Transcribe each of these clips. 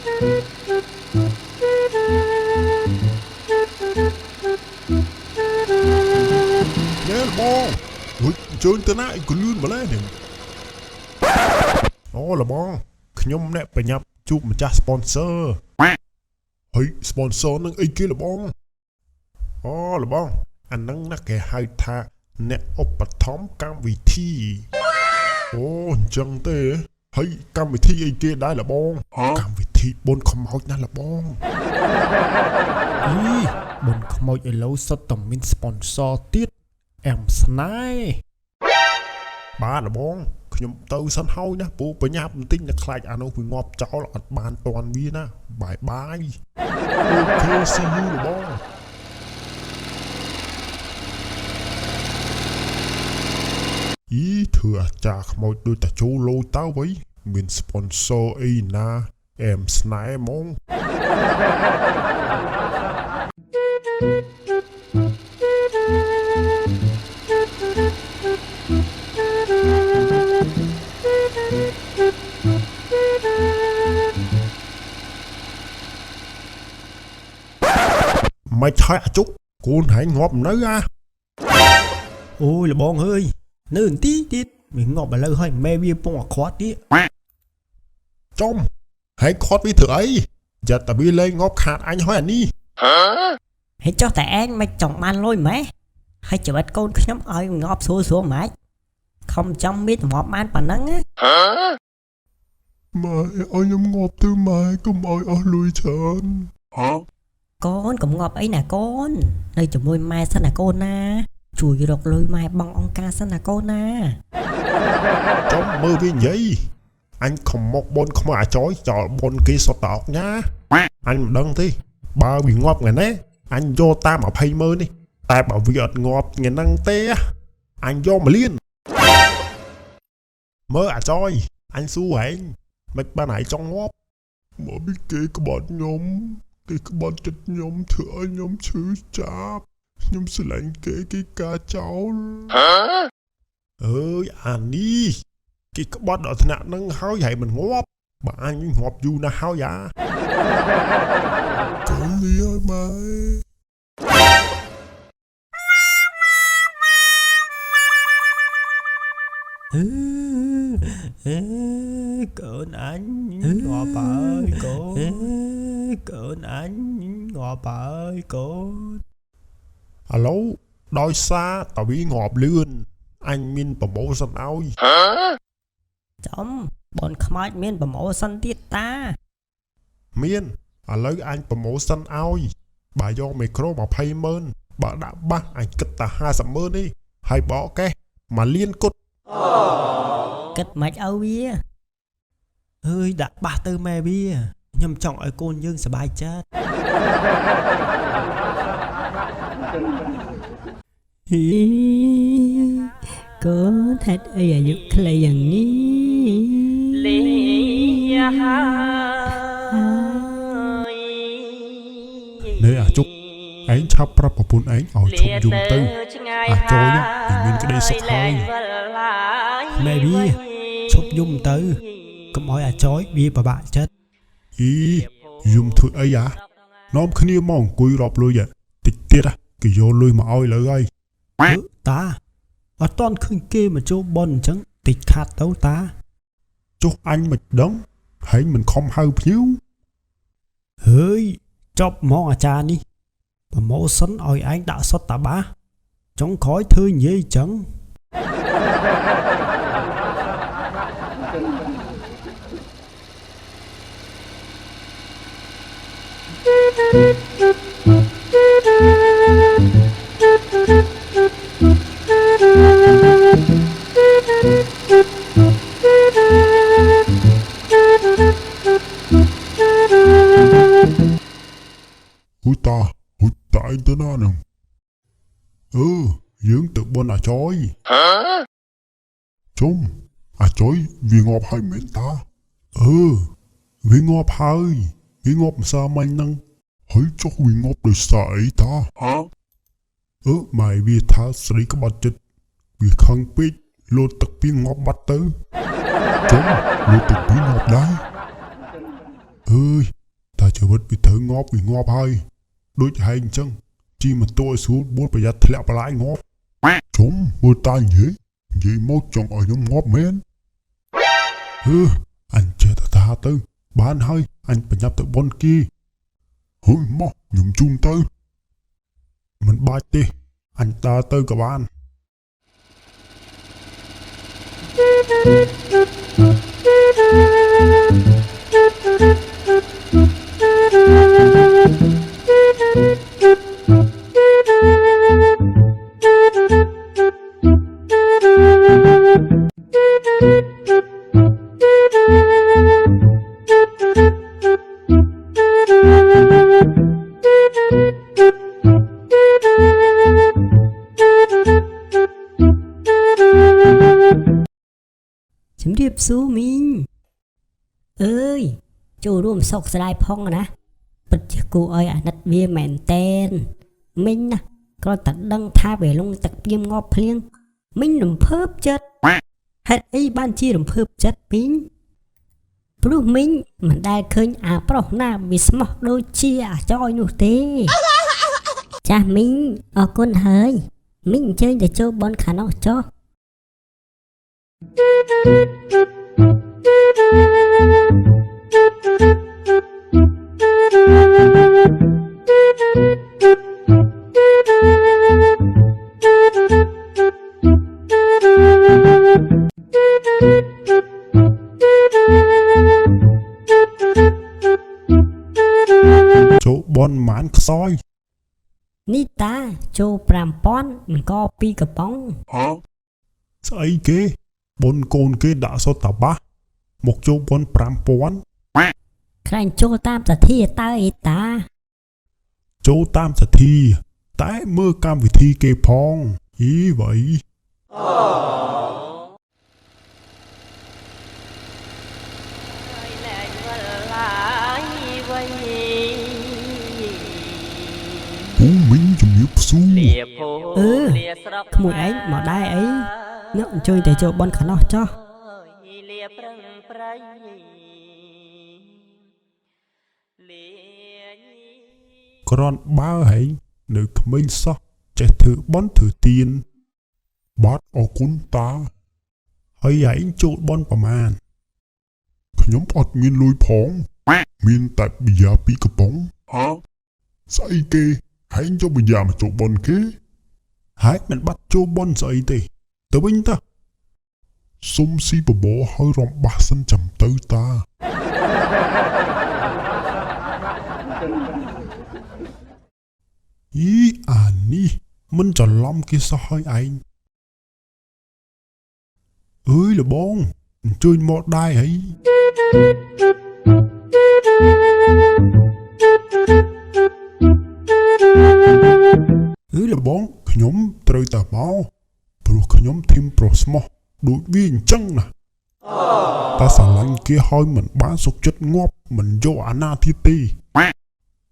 ណែបងហុយជើញទៅណាឯងក៏លឿនម្ល៉េះនេះអូលបងខ្ញុំអ្នកបញ្ញាប់ជួបម្ចាស់ sponsor ហើយ sponsor នឹងអីគេលបងអូលបងអានឹងណាគេហៅថាអ្នកឧបត្ថម្ភកម្មវិធីអូអញ្ចឹងទេហើយកម្មវិធីអីគេដែរលបងកម្មវិធីបុណ្យខ្មោចណាលបងអីបុណ្យខ្មោចឥឡូវសុទ្ធតែមាន sponsor ទៀតអែមស្នេហ៍បាទលបងខ្ញុំទៅសិនហើយណាពូបញ្ញាប់បន្តិចតែខ្លាចអានោះវាងាប់ចោលអត់បានតន់វាណាបាយបាយអូខេ see you លបងអីធ្វើអាចារ្យខ្មោចដូចតាចូលលោទៅវិញមាន sponsor អីណាអែមស្នេហ៍ហ្មងមិនឆាយអាជុកកូនហែងងាប់នៅអូយលបងអើយនៅបន្តិចទៀតវាងាប់ឥឡូវហើយម៉ែវាពងអាខ្វាត់ទៀតចំហែងខាត់វាធ្វើអីយ៉ាត់តែវាលេងងាប់ខាតអញហើយអានេះហេចុះតែឯងមិនចង់បានលុយម៉េះហើយជីវិតកូនខ្ញុំឲ្យងាប់ស្រួលម៉េចខំចាំមានងាប់បានប៉ុណ្ណឹងណាម៉ែឲ្យខ្ញុំងាប់ទៅម៉ែកុំឲ្យអស់លុយច្រើនកូនកុំងាប់អីណាកូននៅជាមួយម៉ែសិនណាកូនណាជួយរកលុយម៉ែបងអង្គការសិនណាកូនណាចំមើលវានិយាយអញខំមកបនខ្មោចអាចយចោលបនគេសុតតអុកញ៉ាអញមិនដឹងទេបើវាងាប់ថ្ងៃនេះអញយកតាម200000នេះតែបើវាអត់ងាប់ថ្ងៃហ្នឹងទេអញយក1លានមើលអាចយអញសួរហែងមិនបានហែងចង់ងាប់មកពីគេក្បត់ខ្ញុំគេក្បត់ចិត្តខ្ញុំធ្វើឲ្យខ្ញុំឈឺចាប់ខ្ញុំស្រឡាញ់គេការចោលអើយអានេះគេក្បត់ដល់ថ្នាក់ហ្នឹងហើយហែងមិនងាប់បើអញងាប់យូរណាស់ហើយចូលនេះហើយម៉ែកូនអញងាប់ហើយកូនកូនអញងាប់ហើយកូនឥឡូវដោយសារតាវាងាប់លឿនអញមានប្រម៉ូសិនឲ្យចំបនខ្មោចមានប្រម៉ូសិនទៀតតាមានឥឡូវអញប្រម៉ូសិនឲ្យបើយកមីក្រូ20000បើដាក់បាសអញគិតតែ50000នេះហើយបកកេះ1លានគត់គិតមិនឲ្យវាអើយដាក់បាសទៅម៉ែវាខ្ញុំចង់ឲ្យកូនយើងសប្បាយចិត្តកូនហេតុអីអាយុខ្លីយ៉ាងនេះលេនេះអាជុកឯងឆាប់ប្រាប់ប្រពន្ធឯងឲ្យឈប់យំទៅអាចចូលវាមានក្តីសុខហើយម៉ែវាឈប់យំទៅកុំឲ្យអាចយវាពិបាកចិត្តអីយំធ្វើអីនាំគ្នាមកអង្គុយរាប់លុយតិចទៀតគេយកលុយមកឲ្យលើហើយតាអត់តន់ឃើញគេមកចូលបនអញ្ចឹងតិចខាត់ទៅតាចុះអញមិនដឹងហើយមិនខំហៅភ្ញៀវហើយចប់ហ្មងអាចារ្យនេះប្រម៉ូសិនឲ្យឯងដាក់សុទ្ធតាបាចុងក្រោយធ្វើនិយាយអញ្ចឹងហ៊ូតាឯងទៅណានឹងយើងទៅបនអាចយជុំអាចយវាងាប់ហើយមែនតាវាងាប់ហើយវាងាប់ម្សិលមិញហ្នឹងហើយចុះវាងាប់ដោយសារអីតាម៉ែវាថាស្រីក្បត់ចិត្តវាខឹងពេកលោតទឹកពីងាប់បាត់ទៅជុំលោតទឹកពីងាប់ដែរ ơi ta chưa vứt bị thử vì ngọp hơi đối hành chăng chi mà tôi xuống buôn bây giờ thẹo bà lại ngọp chúng mưa ta gì mốt chọn ở nhóm ngọp men anh chơi ta tư bán hơi anh phải nhập từ bọn kia hôi mò nhúng chung tư mình bạch đi anh ta tư cả bạn chấm điệp số mình ơi chú rùm sọc sài phong nè bật chiếc cô ơi nặt bia mẹn tên mình nè có tận đăng tha về lông tật viêm ngọt liêng mình đừng phớp chất hết ấy ban chi đừng phớp chất mình bố mình mình đã khơi bro na vì smart đôi chia cho nụ tê cha mình ở con hơi mình chơi để cho bọn khả năng cho chỗ bọn mãn soi Nita cho pram pon mình có pi cà bóng ấy kế bọn côn kế đã so tà bá một chỗ bọn pram pon khanh cho tam ta thi ta ta chỗ tam sẽ thi tái mưa cam vì thi kê phong ý vậy Phú Minh dùng nhịp xu mùi ấy mà đai ấy nhậu chơi để cho bọn khả năng cho còn ba hãy nữ mình sao chạy thử bón thử tiền bát ở cún ta hãy hãy chỗ bón bà màn nhóm ọt miên lôi phóng miên tại bây giờ bị cập bóng sai kê hãy cho bây giờ mà chỗ bón kế hãy mình bắt chỗ bón dậy tì tới binh ta xung si bà bố hơi rộng bà sân chầm tới ta ý ni mình cho lắm cái sao hơi anh ơi là bông chơi một đai ấy là bông nhóm trời ta máu rồi nhóm thêm prosmo đối viên chân nè ta xả lạnh kia hơi mình bán sụt chất ngọt mình vô ana thi ti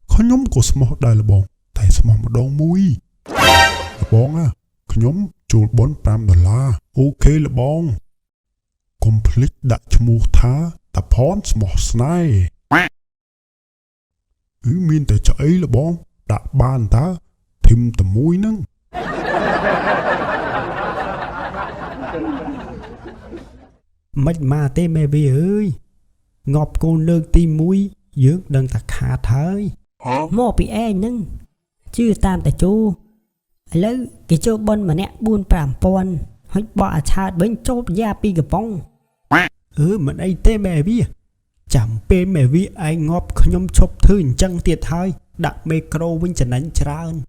có nhóm của smo đây là bông tại sao mà đau mũi là bông á nhóm chuột $4 ok là bông complete đã cho mua thá ta phón smart snai miên tại cho ấy là bông đã ban ta thêm tầm mũi nâng mạch mà tê mẹ vì ơi ngọp cô nương tim mũi dưỡng đừng thật hạ thơi mò bị e nâng chứ tam tại chú lấy cái chỗ bọn mà nè buôn pram pon hỏi bỏ chát bên chỗ gia pi cái bóng mình ấy tê mẹ vì chẳng bê mẹ vì ai ngọp nhóm chụp thư chân tiệt hơi đặt micro bên chân đánh trơn